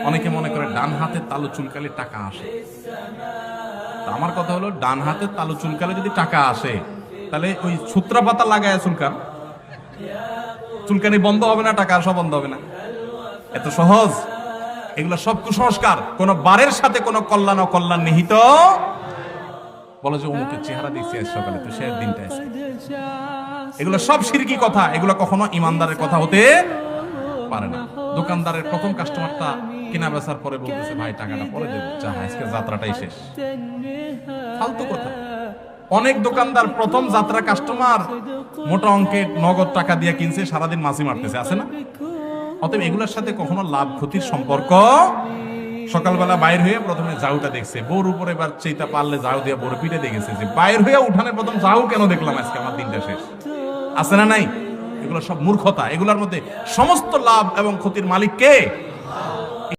অনেকে মনে করে ডান হাতের তালু চুলকালে টাকা আসে। তো আমার কথা হলো, ডান হাতের তালু চুলকালে যদি টাকা আসে, তাহলে ওই সূত্রা পাতা লাগায় চুলকান, চুলকানি বন্ধ হবে না, টাকা আসা বন্ধ হবে না? এত সহজ? এগুলো সব কুসংস্কার, কোন বারের সাথে কোনো কল্যাণ অকল্যাণ নিহিত। বলো যে অমুকের চেহারা দেখছি আজ সকালে, তো সে দিনটা আছে। এগুলো সব শিরকি কথা, এগুলো কখনো ইমানদারের কথা হতে পারে না। দোকানদারের প্রথম কাস্টমারটা কেনা বেচার পরে বলতেছে, ভাই টাকাটা পরে দেবো, যা আজকে যাত্রাটাই শেষ। ফালতু কথা। অনেক দোকানদার প্রথম যাত্রা কাস্টমার মোটা অঙ্কের নগদ টাকা দিয়ে কিনছে, সারাদিন মাছি মারতেছে, আছে না? অতএব এগুলোর সাথে কখনো লাভ ক্ষতির সম্পর্ক। সকালবেলা বাইর হয়ে প্রথমে জাউটা দেখছে, বউর উপরে এবার চেইতা পারলে জাউ দিয়ে বড় পিঠে দেখেছে, যে বাইর হয়ে উঠানের প্রথম জাউ কেন দেখলাম আজকে, আমার দিনটা শেষ। আছে না নাই? এগুলো সব মূর্খতা। এগুলোর মধ্যে সমস্ত লাভ এবং ক্ষতির মালিক কে?